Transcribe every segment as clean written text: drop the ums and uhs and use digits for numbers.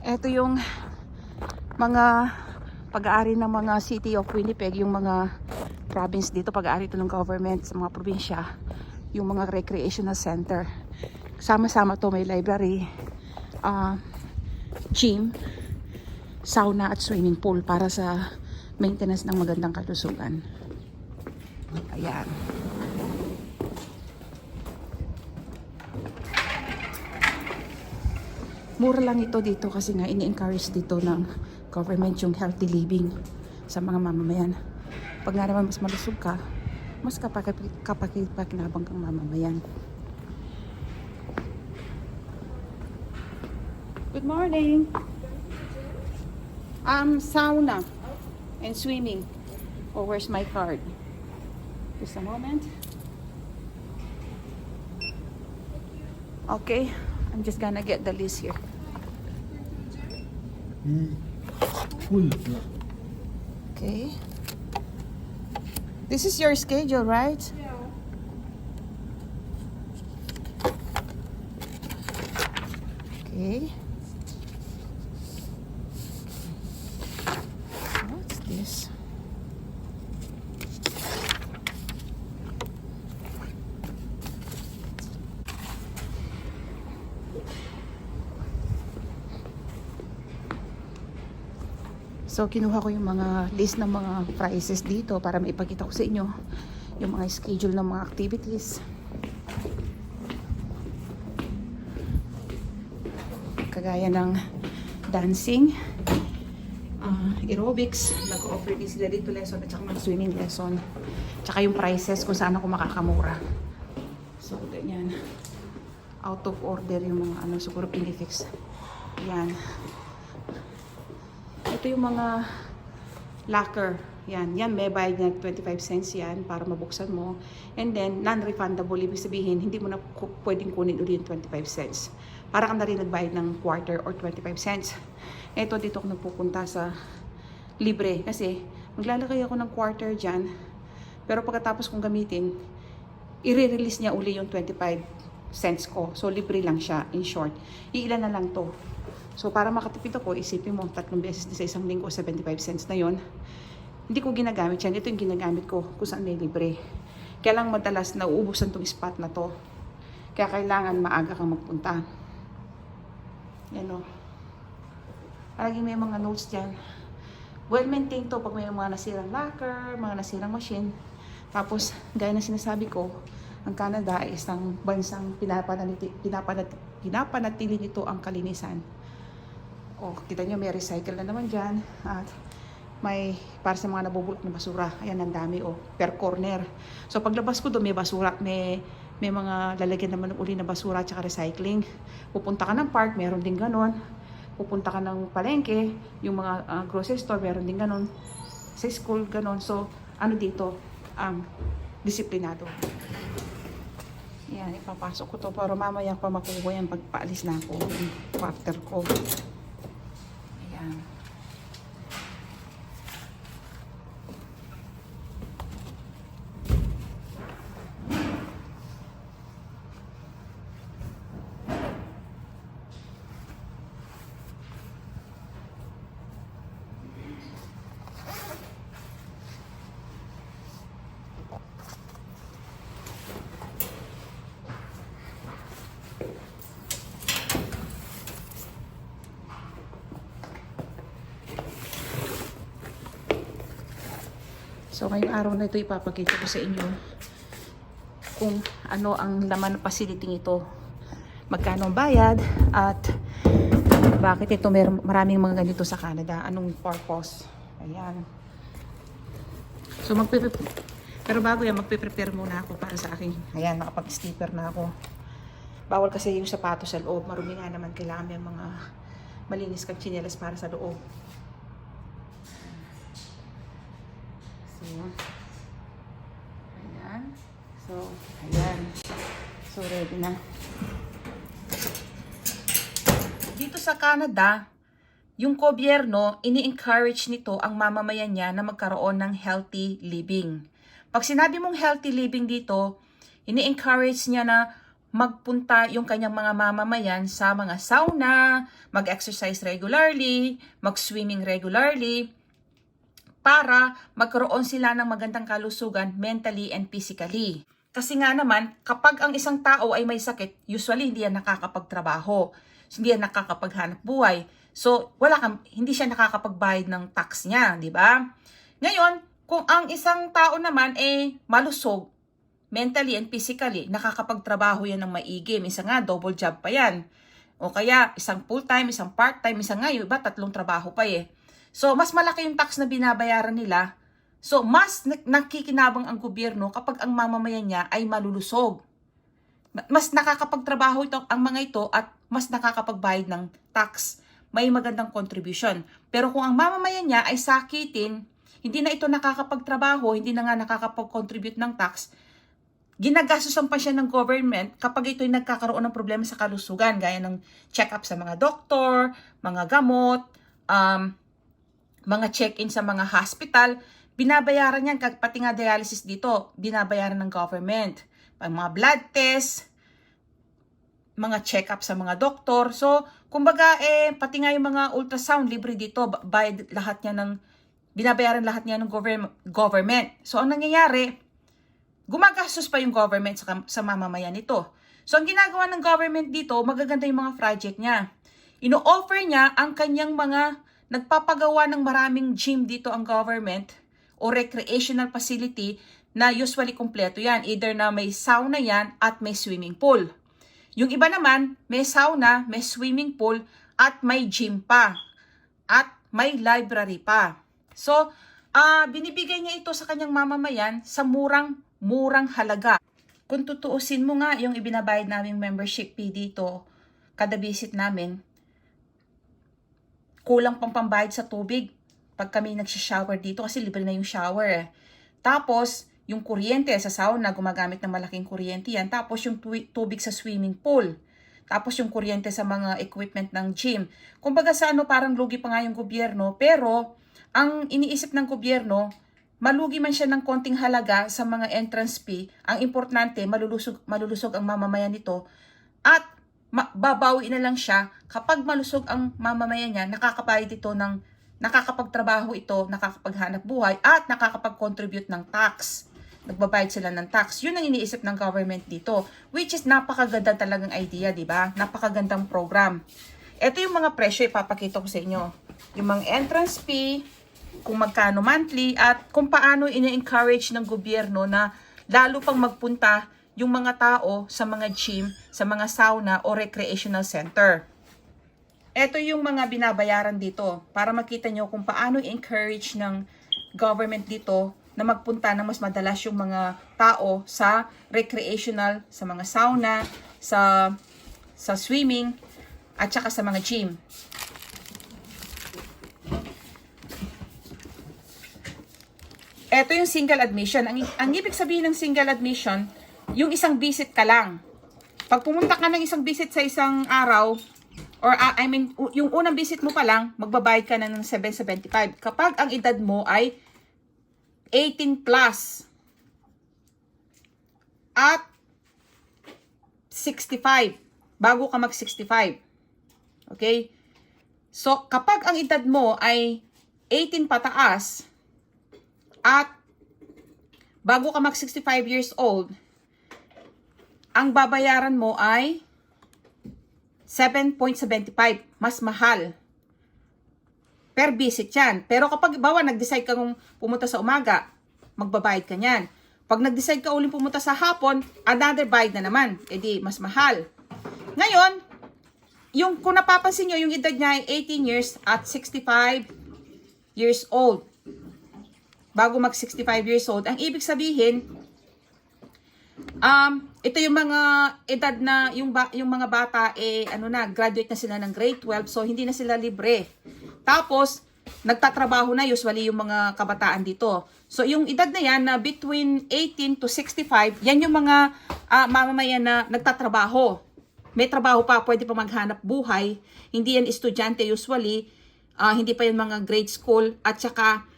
Ito yung mga pag-aari ng mga City of Winnipeg, yung mga province dito, pag-aari ito ng government sa mga probinsya, yung mga recreational center. Sama-sama to, may library, gym, sauna at swimming pool para sa maintenance ng magandang kalusugan. Ayan. Mura lang ito dito kasi nga ini-encourage dito ng government yung healthy living sa mga mamamayan. Pag nga naman mas malusog ka, mas kapag-pakinabang kang mamamayan. Good morning. Sauna and swimming. Oh, where's my card? Just a moment. Okay, I'm just gonna get the list here. Full. Okay. This is your schedule, right? Yeah. Okay. What's this? So, kinuha ko yung mga list ng mga prices dito para maipakita ko sa inyo yung mga schedule ng mga activities. Kagaya ng dancing, aerobics, nag-offer din sila dito lesson at saka swimming lesson. Tsaka yung prices kung saan ako makakamura. So, ganyan. Out of order yung mga ano, siguro pinifix. Yan. Ito yung mga locker. Yan may bayad na 25 cents yan para mabuksan mo. And then, non-refundable. Ibig sabihin, hindi mo na pwedeng kunin ulit yung 25 cents. Para kang na rin nagbayad ng quarter or 25 cents. Ito, dito ako nagpupunta sa libre. Kasi, maglalagay ako ng quarter dyan. Pero pagkatapos kong gamitin, i-release niya uli yung 25 cents ko. So, libre lang siya, in short. Iilan na lang to. So, para makatipid ako, isipin mo, 3 beses sa isang linggo, 75 cents na yon. Hindi ko ginagamit yan. Ito yung ginagamit ko kung saan may libre. Kaya lang madalas nauubusan tong spot na to. Kaya kailangan maaga kang magpunta. Yan o. Palagi may mga notes dyan. Well-maintained to pag may mga nasirang locker, mga nasirang machine. Tapos, gaya na sinasabi ko, ang Canada ay isang bansang pinapanatili nito ang kalinisan. O, kita nyo, may recycle na naman dyan. At may, para sa mga nabubulok na basura. Ayan, ang dami, per corner. So, paglabas ko doon, may basura, may mga lalagyan naman uli na basura at saka recycling. Pupunta ka ng park, meron din ganon. Pupunta ka ng palengke, yung mga grocery store, meron din ganon. Sa school, ganon. So, ano dito? Disiplinado. Yan, ipapasok ko to para mamaya pa makuha yan pag paalis na ako. Yung quarter ko. Ayan. So, ngayong araw na ito, ipapakita ko sa inyo kung ano ang laman ng facility ito. Magkano ang bayad at bakit ito maraming mga ganito sa Canada. Anong purpose. Ayan. So, pero bago yan, magpe-prepare muna ako para sa akin. Ayan, nakapag-sticker na ako. Bawal kasi yung sapatos sa loob. Marumi nga naman, kailangan may mga malinis kang tsinelas para sa loob. Ayan. Ayan. So, ready na. Dito sa Canada, yung gobyerno, ini-encourage nito ang mamamayan niya na magkaroon ng healthy living. Pag sinabi mong healthy living dito, ini-encourage niya na magpunta yung kanyang mga mamamayan sa mga sauna, mag-exercise regularly, mag-swimming regularly, para magkaroon sila ng magandang kalusugan mentally and physically. Kasi nga naman, kapag ang isang tao ay may sakit, usually hindi yan nakakapagtrabaho, hindi yan nakakapaghanap buhay. So, hindi siya nakakapagbayad ng tax niya, di ba? Ngayon, kung ang isang tao naman malusog, mentally and physically, nakakapagtrabaho yan ng maigi. Minsan nga, double job pa yan. O kaya, isang full-time, isang part-time, minsan nga, yung iba, 3 trabaho pa eh. So, mas malaki yung tax na binabayaran nila. So, mas nakikinabang ang gobyerno kapag ang mamamayan niya ay malulusog. Mas nakakapagtrabaho ang mga ito at mas nakakapagbayad ng tax. May magandang contribution. Pero kung ang mamamayan niya ay sakitin, hindi na ito nakakapagtrabaho, hindi na nga nakakapag-contribute ng tax, ginagastusan pa siya ng government kapag ito'y nagkakaroon ng problema sa kalusugan, gaya ng check-up sa mga doktor, mga gamot, mga check-in sa mga hospital, binabayaran yan, pati nga dialysis dito, binabayaran ng government. Mga blood test, mga check-up sa mga doktor. So, kumbaga, pati nga yung mga ultrasound, libre dito, binabayaran lahat niya ng government. So, ang nangyayari, gumagastos pa yung government sa mamamayan nito. So, ang ginagawa ng government dito, magaganda yung mga project niya. Ino-offer niya ang kanyang nagpapagawa ng maraming gym dito ang government o recreational facility na usually kumpleto yan. Either na may sauna yan at may swimming pool. Yung iba naman, may sauna, may swimming pool at may gym pa. At may library pa. So, binibigay niya ito sa kanyang mamamayan sa murang halaga. Kung tutuusin mo nga yung ibinabayad naming membership fee dito, kada visit namin, kulang pang pambayad sa tubig pag kami nagsha-shower dito kasi libre na yung shower eh. Tapos, yung kuryente sa sauna, gumagamit ng malaking kuryente yan. Tapos, yung tubig sa swimming pool. Tapos, yung kuryente sa mga equipment ng gym. Kumbaga sa parang lugi pa nga yung gobyerno, pero ang iniisip ng gobyerno, malugi man siya ng konting halaga sa mga entrance fee, ang importante, malulusog ang mamamayan nito at babawi na lang siya kapag malusog ang mamamayan niya, nakakapagtrabaho ito, nakakapaghanap buhay at nakakapag-contribute ng tax. Nagbabayad sila ng tax. Yun ang iniisip ng government dito, which is napakaganda talagang idea, di ba? Napakagandang program. Ito yung mga presyo ipapakita ko sa inyo. Yung mga entrance fee, kung magkano monthly at kung paano ina-encourage ng gobyerno na lalo pang magpunta yung mga tao sa mga gym, sa mga sauna o recreational center. Ito yung mga binabayaran dito para makita nyo kung paano i-encourage ng government dito na magpunta na mas madalas yung mga tao sa recreational, sa mga sauna, sa swimming at saka sa mga gym. Ito yung single admission. Ang ibig sabihin ng single admission, yung isang visit ka lang. Pag pumunta ka ng isang visit sa isang araw, or yung unang visit mo pa lang, magbabayad ka na ng $7.75. Kapag ang edad mo ay 18 plus at 65, bago ka mag-65. Okay? So, kapag ang edad mo ay 18 pataas, at bago ka mag-65 years old, ang babayaran mo ay 7.75. Mas mahal. Per visit yan. Pero kapag, nag-decide ka kung pumunta sa umaga, magbabayad ka niyan. Pag nag-decide ka ulit pumunta sa hapon, another bayad na naman. E di, mas mahal. Ngayon, kung napapansin nyo, yung edad niya ay 18 years at 65 years old. Bago mag 65 years old, ang ibig sabihin, ito yung mga edad na yung mga bata graduate na sila ng grade 12, so hindi na sila libre. Tapos nagtatrabaho na usually yung mga kabataan dito. So yung edad na yan na between 18 to 65, yan yung mga mamamayan na nagtatrabaho. May trabaho pa, pwede pa maghanap buhay. Hindi yan estudyante usually, hindi pa yan mga grade school at saka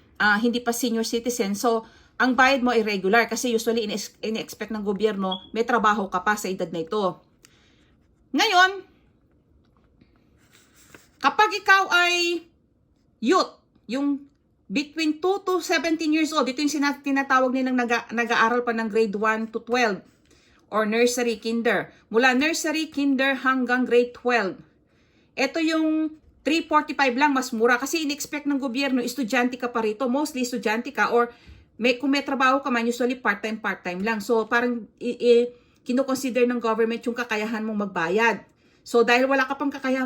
hindi pa senior citizen. So, ang bayad mo ay regular kasi usually in-expect ng gobyerno may trabaho ka pa sa edad na ito. Ngayon, kapag ikaw ay youth, yung between 2 to 17 years old, ito yung tinatawag nilang nag-aaral pa ng grade 1 to 12 or nursery, kinder. Mula nursery, kinder hanggang grade 12. Ito yung 345 lang, mas mura. Kasi in-expect ng gobyerno, estudyante ka pa rito. Mostly estudyante ka or kung may trabaho ka man, usually part-time lang. So parang kino-consider ng government yung kakayahan mong magbayad. So dahil wala ka pang kakayahan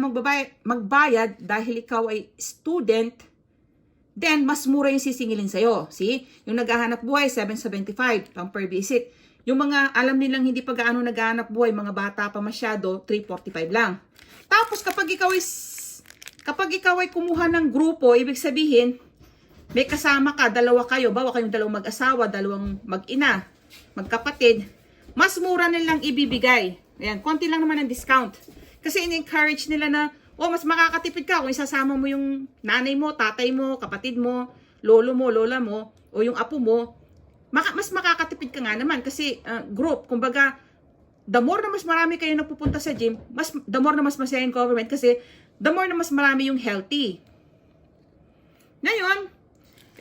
magbayad dahil ikaw ay student, then mas mura yung sisingilin sa'yo. See? Yung naghahanap buhay, 775 pang per visit. Yung mga alam nilang hindi pa gaano naghahanap buhay, mga bata pa masyado, 345 lang. Tapos kapag ikaw ay kumuha ng grupo, ibig sabihin, may kasama ka, dalawa kayo, bawa kayong dalawang mag-asawa, dalawang mag-ina, magkapatid, mas mura nilang ibibigay. Ayan, konti lang naman ang discount. Kasi in-encourage nila na, mas makakatipid ka kung isasama mo yung nanay mo, tatay mo, kapatid mo, lolo mo, lola mo, o yung apo mo, mas makakatipid ka nga naman kasi group, kumbaga, the more na mas marami kayo napupunta sa gym, the more na mas masaya yung government kasi the more na mas marami yung healthy. Ngayon,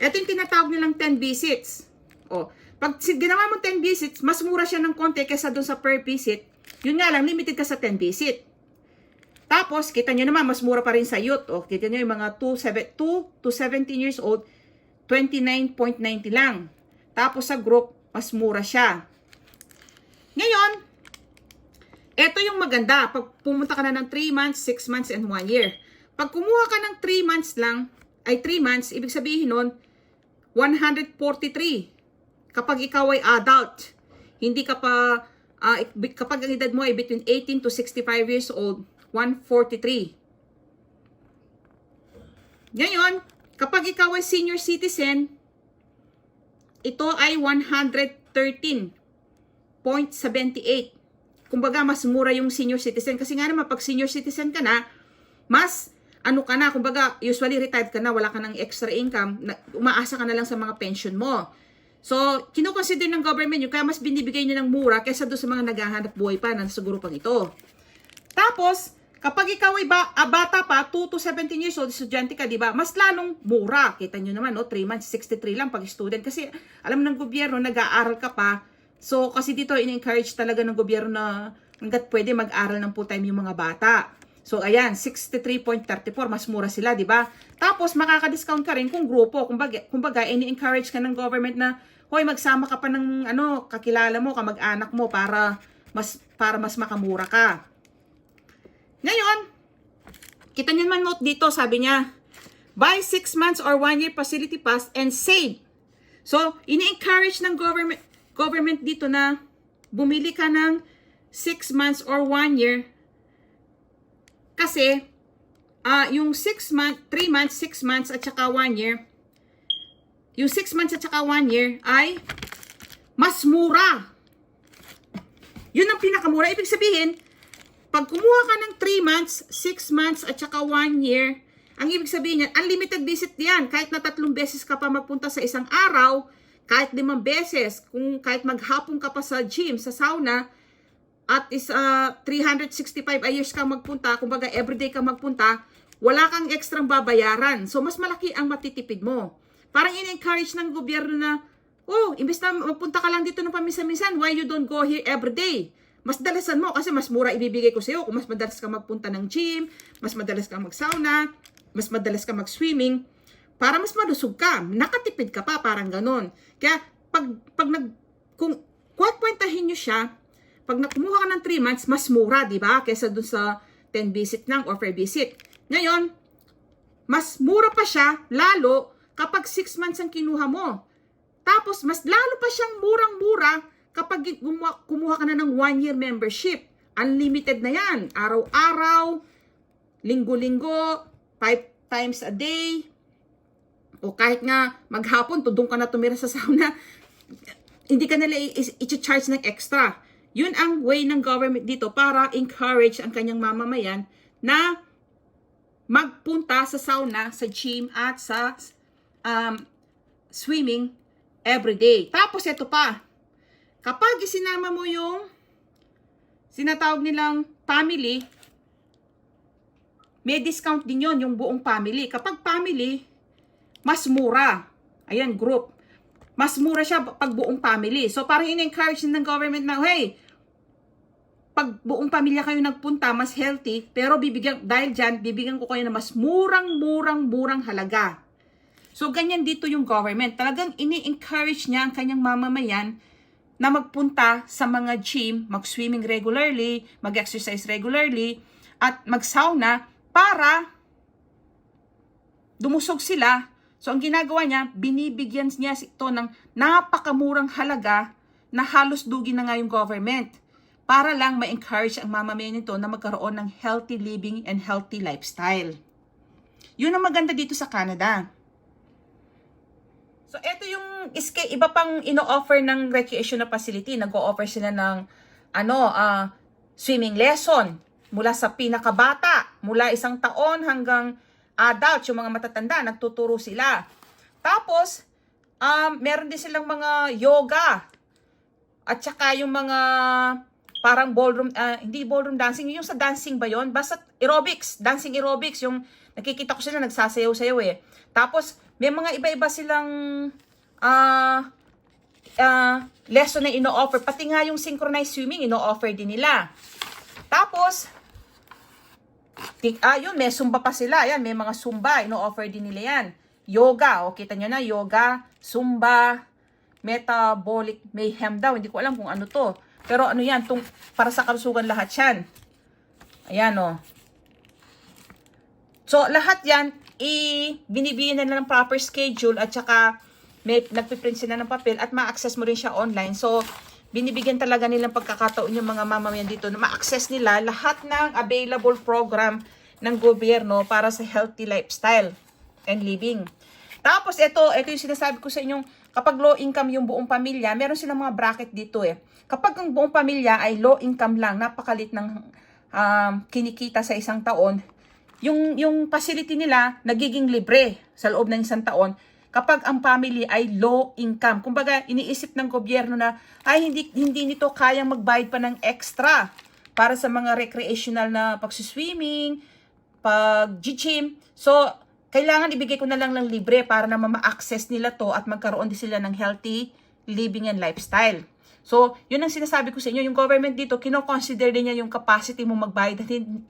ito yung tinatawag nilang 10 visits. Pag ginawa mo 10 visits, mas mura siya ng konti kaysa dun sa per visit. Yun nga lang, limited ka sa 10 visit. Tapos, kita nyo naman, mas mura pa rin sa youth. Kita nyo yung mga 2 to 17 years old, 29.90 lang. Tapos sa group, mas mura siya. Ngayon, ito yung maganda. Pag pumunta ka na ng 3 months, 6 months, and 1 year. Pag kumuha ka ng 3 months lang, 3 months, ibig sabihin nun, 143. Kapag ikaw ay adult, hindi ka pa, kapag ang edad mo ay between 18 to 65 years old, 143. Ngayon, kapag ikaw ay senior citizen, ito ay 113.78. Kumbaga, mas mura yung senior citizen. Kasi nga naman, pag senior citizen ka na, mas, kumbaga, usually retired ka na, wala ka ng extra income, umaasa ka na lang sa mga pension mo. So, kinoconsider ng government yun, kaya mas binibigay nyo ng mura kaysa doon sa mga naghahanap buhay pa na sa grupang ito. Tapos, kapag ikaw ay bata pa, 2 to 17 years old, estudyante ka, di ba? Mas lalong mura. Kita nyo naman, 3 months, 63 lang pag student. Kasi alam ng gobyerno, nag-aaral ka pa. So, kasi dito, in-encourage talaga ng gobyerno na hanggat pwede mag-aral ng full-time yung mga bata. So, ayan, 63.34, mas mura sila, di ba? Tapos, makaka-discount ka rin kung grupo. Kumbaga, in-encourage ka ng government na, hoy, magsama ka pa ng, kakilala mo, kamag-anak mo para mas makamura ka. Ngayon, kita nyo naman note dito, sabi niya, buy 6 months or 1 year facility pass and save. So, ini-encourage ng government dito na bumili ka ng 6 months or 1 year kasi yung 3 months, 6 months at saka 1 year, yung 6 months at saka 1 year ay mas mura. Yun ang pinakamura. Ibig sabihin, pag kumuha ka ng 3 months, 6 months, at saka 1 year, ang ibig sabihin niyan, unlimited visit yan. Kahit na 3 beses ka pa magpunta sa isang araw, kahit 5 beses, kahit maghapon ka pa sa gym, sa sauna, at 365 years ka magpunta, kumbaga everyday ka magpunta, wala kang ekstrang babayaran. So, mas malaki ang matitipid mo. Parang in-encourage ng gobyerno na, imbes na magpunta ka lang dito ng paminsan-minsan, why you don't go here everyday? Mas dalasan mo kasi mas mura ibibigay ko sa iyo kung mas madalas ka magpunta ng gym, mas madalas ka mag-sauna, mas madalas ka mag-swimming, para mas malusog ka, nakatipid ka pa, parang ganon. Kaya kung kwentahin nyo siya, pag nakumuha ka ng 3 months, mas mura, di ba? Kaysa dun sa 10 visit lang or per visit. Ngayon, mas mura pa siya, lalo kapag 6 months ang kinuha mo. Tapos, mas lalo pa siyang murang-mura kapag kumuha ka na ng 1 year membership. Unlimited na yan. Araw-araw, linggo-linggo, 5 times a day, o kahit nga maghapon, doon ka na tumira sa sauna, hindi ka nila i-charge ng extra. Yun ang way ng government dito para encourage ang kanyang mamamayan na magpunta sa sauna, sa gym, at sa swimming everyday. Tapos ito pa, kapag isinama mo yung sinatawag nilang family, may discount din yon yung buong family. Kapag family, mas mura. Ayan, group. Mas mura siya pag buong family. So, parang in-encourage ng government na, hey, pag buong pamilya kayo nagpunta, mas healthy, pero dahil dyan, bibigyan ko kayo na mas murang halaga. So, ganyan dito yung government. Talagang ini-encourage niya ang kanyang mamamayan na magpunta sa mga gym, mag-swimming regularly, mag-exercise regularly, at mag-sauna para dumusog sila. So, ang ginagawa niya, binibigyan niya ito ng napakamurang halaga na halos dugi na nga yung government para lang ma-encourage ang mamamayan nito na magkaroon ng healthy living and healthy lifestyle. Yun ang maganda dito sa Canada. So, ito yung iba pang ino-offer ng recreational facility. Nag-o-offer sila ng swimming lesson mula sa pinakabata, mula 1 taon hanggang adult, yung mga matatanda, nagtuturo sila. Tapos, meron din silang mga yoga. At saka yung mga parang ballroom, hindi ballroom dancing, yung sa dancing ba yon? Basta aerobics, dancing aerobics, yung nakikita ko sila nagsasayaw-sayaw eh. Tapos, may mga iba-iba silang lesson na ino-offer. Pati nga yung synchronized swimming, ino-offer din nila. Tapos, yun, may Zumba pa sila. Ayan, may mga Zumba, ino-offer din nila yan. Yoga, kita nyo na, yoga, Zumba, metabolic mayhem daw. Hindi ko alam kung ano to. Pero ano yan, para sa kalusugan lahat yan. Ayan o. So, lahat yan, binibigyan na ng proper schedule at saka nagpiprint sila ng papel at ma-access mo rin siya online. So, binibigyan talaga nilang pagkakataon yung mga mamamayan dito na ma-access nila lahat ng available program ng gobyerno para sa healthy lifestyle and living. Tapos, ito yung sinasabi ko sa inyong, kapag low income yung buong pamilya, meron silang mga bracket dito eh. Kapag ang buong pamilya ay low income lang, napakalit ng kinikita sa 1 taon, yung facility nila nagiging libre sa loob ng 1 taon kapag ang family ay low income. Kumbaga, iniisip ng gobyerno na ay hindi nito kayang magbayad pa ng extra para sa mga recreational na pag-swimming, pag-gym. So, kailangan ibigay ko na lang ng libre para na ma-access nila to at magkaroon din sila ng healthy living and lifestyle. So, yun ang sinasabi ko sa inyo. Yung government dito, kino-consider din niya yung capacity mo magbayad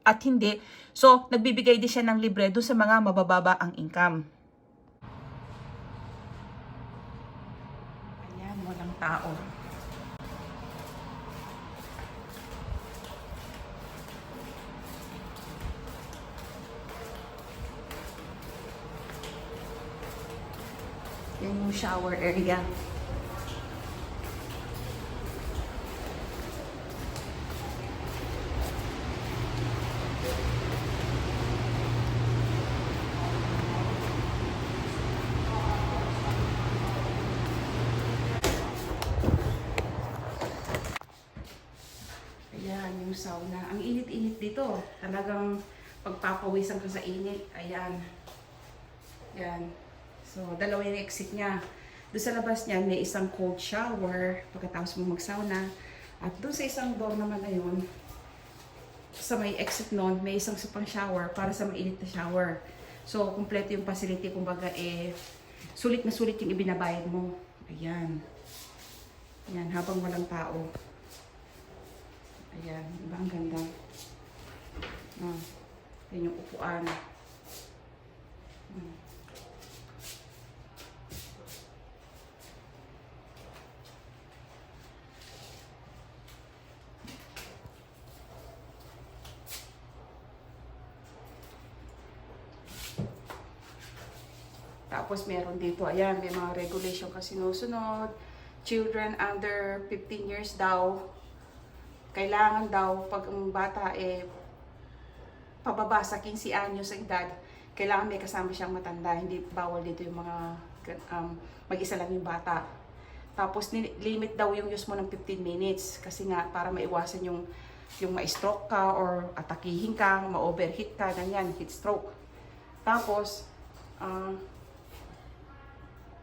at hindi. So, nagbibigay din siya ng libre doon sa mga mabababa ang income. Ayan, walang tao. Yan yung shower area. Ayan, yung sauna. Ang init-init dito. Talagang pagpapawisan ka sa init. Ayan. Ayan. So, dalawa yung exit niya. Doon sa labas niya, may isang cold shower pagkatapos mo mag-sauna. At doon sa isang door naman na yun, sa may exit nun, may isang pang shower para sa mainit na shower. So, kumpleto yung facility. Kumbaga, sulit na sulit yung ibinabayad mo. Ayan. Ayan, habang walang tao. Ayan, diba ang ganda? Yan yung upuan. Tapos meron dito, ayan, may mga regulation kasi sinusunod. Children under 15 years daw, kailangan daw pag ang bata pababa sa 15 anyos sa edad, kailangan may kasama siyang matanda. Hindi bawal dito yung mga mag-isa lang yung bata. Tapos limit daw yung use mo ng 15 minutes kasi nga para maiwasan yung ma-stroke ka or atakihin ka, ma-overheat ka, ganyan, heat stroke. Tapos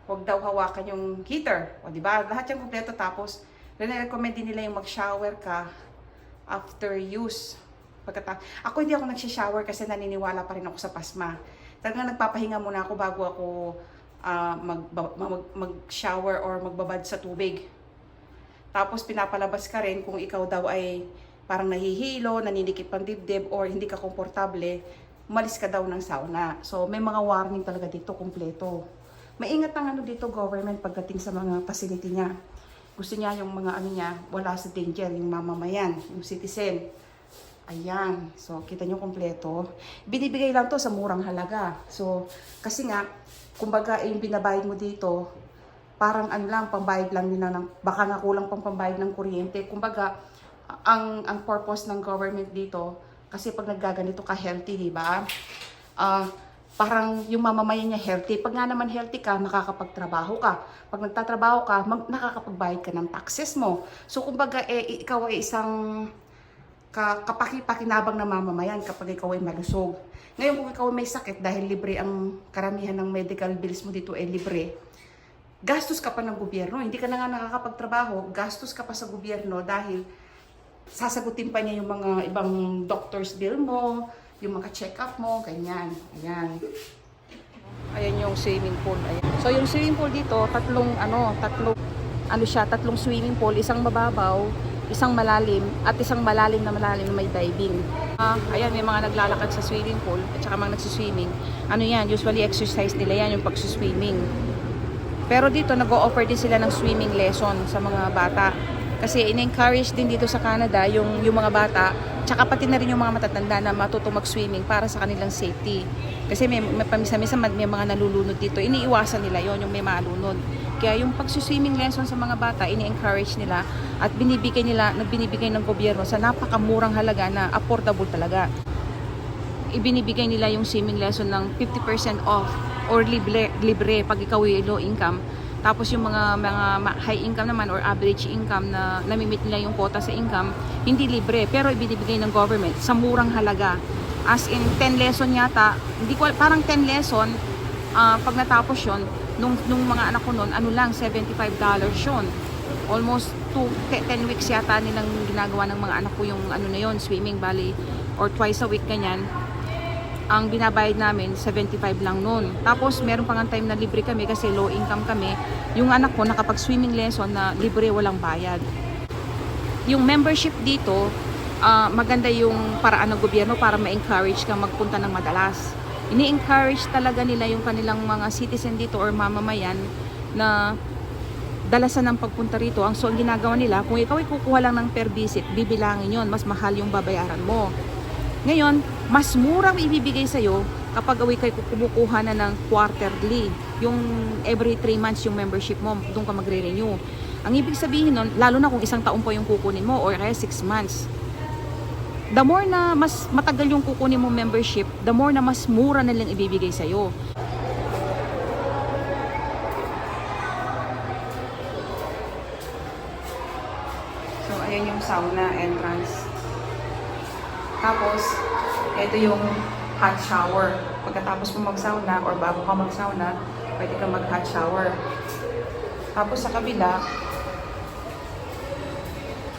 huwag daw hawakan yung heater. O di ba? Lahat yung kompleto. Tapos recommend din nila yung mag-shower ka after use Ako hindi ako nagsishower kasi naniniwala pa rin ako sa pasma. Talagang nagpapahinga muna ako bago ako mag-shower or magbabad sa tubig. Tapos pinapalabas ka rin kung ikaw daw ay parang nahihilo, naninikip ang dibdib, or hindi ka komportable, umalis ka daw ng sauna. So may mga warning talaga dito, kumpleto. Maingat ang ano dito, government, pagdating sa mga facility niya. Gusto niya yung mga ano niya, wala sa danger, yung mamamayan, yung citizen. Ayan. So, kita nyo kumpleto. Binibigay lang to sa murang halaga. So, kasi nga, kumbaga, yung binabayad mo dito, parang ano lang, pambayad lang nila ng, baka nga kulang pang pambayad ng kuryente. Kumbaga, ang purpose ng government dito, kasi pag naggaganito ka healthy, di ba? Parang yung mamamayan niya healthy. Pag nga naman healthy ka, nakakapagtrabaho ka. Pag nagtatrabaho ka, nakakapagbayad ka ng taxes mo. So, kumbaga, ikaw ay isang kapakipakinabang na mamamayan kapag ikaw ay malusog. Ngayon, kung ikaw ay may sakit, dahil libre ang karamihan ng medical bills mo dito ay libre, gastos ka pa ng gobyerno. Hindi ka na nga nakakapagtrabaho, gastos ka pa sa gobyerno dahil sasagutin pa niya yung mga ibang doctor's bill mo, yung mga check-up mo, ganyan. Ayan. Ayan yung swimming pool. Ayan. So yung swimming pool dito, tatlong swimming pool, isang mababaw, isang malalim, at isang malalim na may diving. Ayan, may mga naglalakad sa swimming pool, at saka mga nagsiswimming. Ano yan, usually exercise nila yan, yung pagsuswimming. Pero dito, nag-o-offer din sila ng swimming lesson sa mga bata. Kasi in-encourage din dito sa Canada yung mga bata, tsaka pati na rin yung mga matatanda na matutong mag-swimming para sa kanilang safety. Kasi may paminsan-minsan may mga nalulunod dito, iniiwasan nila yon yung may malunod. Kaya yung pag-swimming lesson sa mga bata, ini-encourage nila at binibigay ng gobyerno sa napakamurang halaga na affordable talaga. Ibinibigay nila yung swimming lesson ng 50% off or libre pag ikaw ay low income. Tapos yung mga high income naman or average income na namimit nila yung quota sa income, hindi libre pero ibinibigay ng government sa murang halaga. As in 10 lesson yata, parang 10 lesson, pag natapos yun, nung mga anak ko noon, ano lang, $75 yun. Almost 10 weeks yata nilang ginagawa ng mga anak ko yung ano na yun, swimming valley, or twice a week ganyan. Ang binabayad namin, 75 lang noon. Tapos, meron pang time na libre kami kasi low income kami. Yung anak ko nakapag-swimming lesson na libre, walang bayad. Yung membership dito, maganda yung paraan ng gobyerno para ma-encourage kang magpunta ng madalas. Ini-encourage talaga nila yung kanilang mga citizen dito or mamamayan na dalasan ng pagpunta rito. Ang ginagawa nila, kung ikaw ay kukuha lang ng per visit, bibilangin yon, mas mahal yung babayaran mo. Ngayon, mas murang ibibigay sa'yo kapag away kayo kumukuha na ng quarterly. Yung every 3 months yung membership mo, doon ka magre-renew. Ang ibig sabihin nun, lalo na kung isang taon po yung kukunin mo or kaya 6 months. The more na mas matagal yung kukunin mo membership, the more na mas mura na lang ibibigay sa'yo. So, ayan yung sauna entrance. Tapos, ito yung hot shower. Pagkatapos mo mag-sauna or bago ka mag-sauna, pwede ka mag-hot shower. Tapos sa kabila,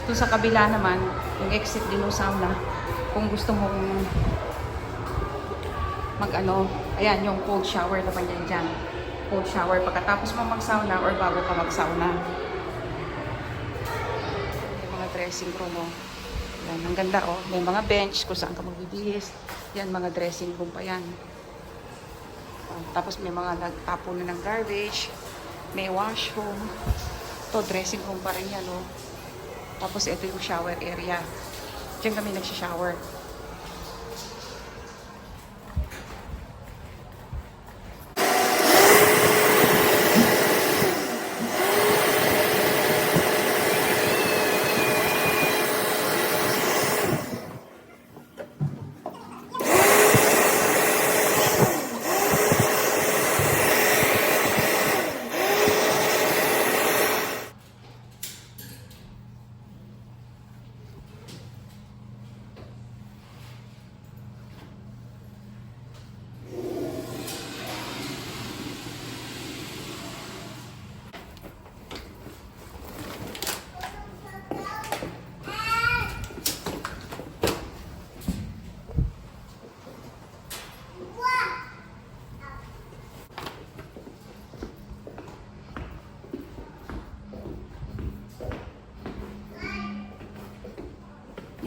ito sa kabila naman, yung exit din ng sauna. Kung gusto mong ayan, yung cold shower naman yan dyan. Cold shower pagkatapos mo mag-sauna or bago ka mag-sauna. Yung mga dressing room mo. Yan, ang ganda oh. May mga bench kung saan ka magbibihis. Yan, mga dressing room pa yan. Tapos may mga nagtapo na ng garbage. May washroom. Ito, dressing room pa rin yan oh. Tapos ito yung shower area. Diyan kami nagsha-shower.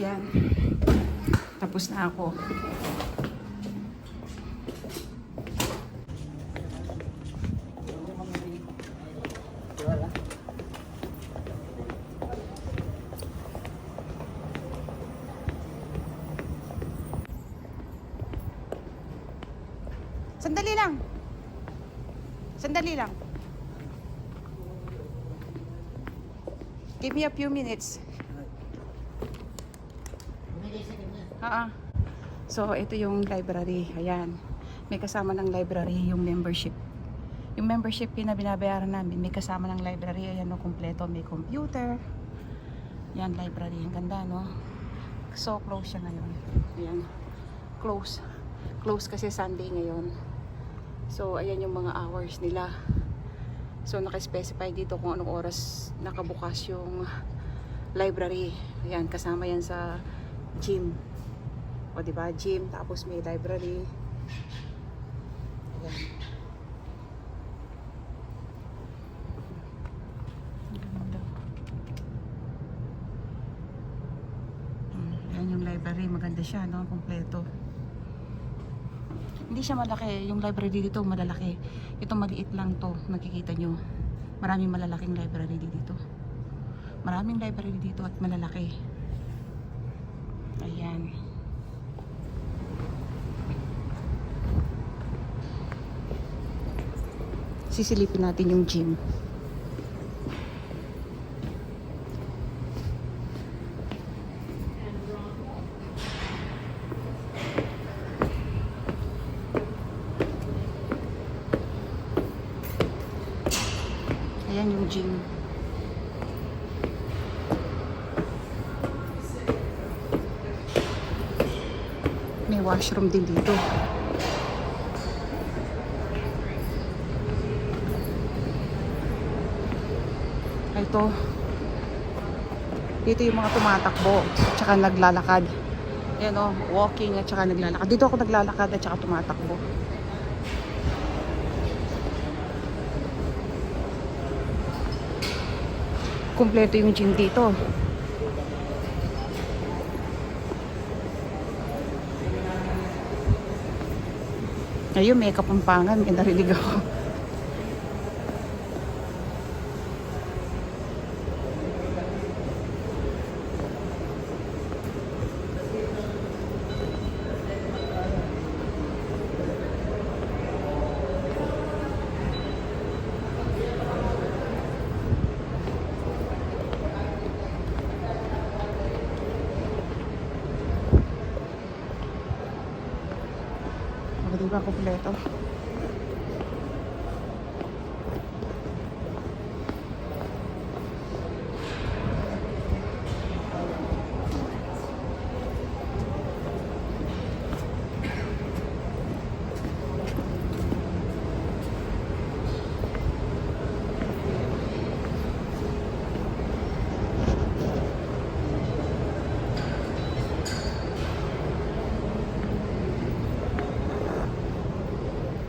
Yan. Tapos na ako. Sandali lang. Sandali lang. Give me a few minutes. So, ito yung library. Ayan. May kasama ng library yung membership. Yung membership na binabayaran namin, may kasama ng library. Ayan, no, kompleto. May computer. Yan, library. Ang ganda, no? So, close siya ngayon. Ayan. Close. Close kasi Sunday ngayon. So, ayan yung mga hours nila. So, naka-specify dito kung anong oras nakabukas yung library. Ayan, kasama yan sa gym. O, diba? Gym, tapos may library. Ayan. Ganda. Ayan yung library. Maganda siya, no? Kompleto. Hindi siya malaki. Yung library dito malalaki. Ito maliit lang to. Nakikita nyo. Maraming malalaking library dito. Maraming library dito at malalaki. Ayan. Sisilipin natin yung gym. Ayan yung gym. May washroom din dito. Ito. Dito yung mga tumatakbo at saka naglalakad. Ayan o, walking at saka naglalakad. Dito ako naglalakad at saka tumatakbo. Kompleto yung gym dito. Ayun, may kapampangan. May narinig ako. Diba kompleto?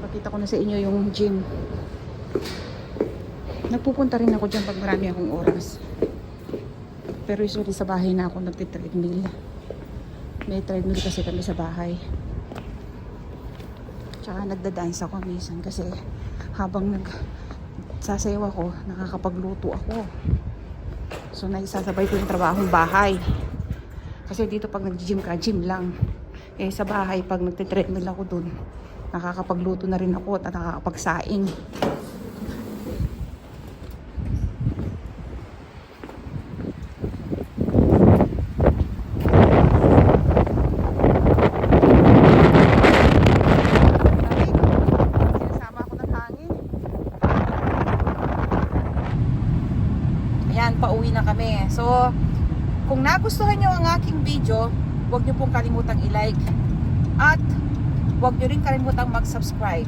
Pakita ko na sa inyo yung gym. Nagpupunta rin ako dyan pag marami akong oras. Pero usually sa bahay na ako nagti-treadmill. May treadmill kasi kami sa bahay. Tsaka nagda-dance ako minsan kasi habang nagsasayaw ako, nakakapagluto ako. So naisasabay ko yung trabahong bahay. Kasi dito pag nag-gym ka, gym lang. Eh sa bahay pag nagti-treadmill ako dun, nakakapagluto na rin ako at nakakapagsaing. Sinasama ako ng hangin. Ayan, pauwi na kami. So, kung nagustuhan nyo ang aking video, huwag nyo pong kalimutang i-like. At huwag nyo rin kalimutang mag-subscribe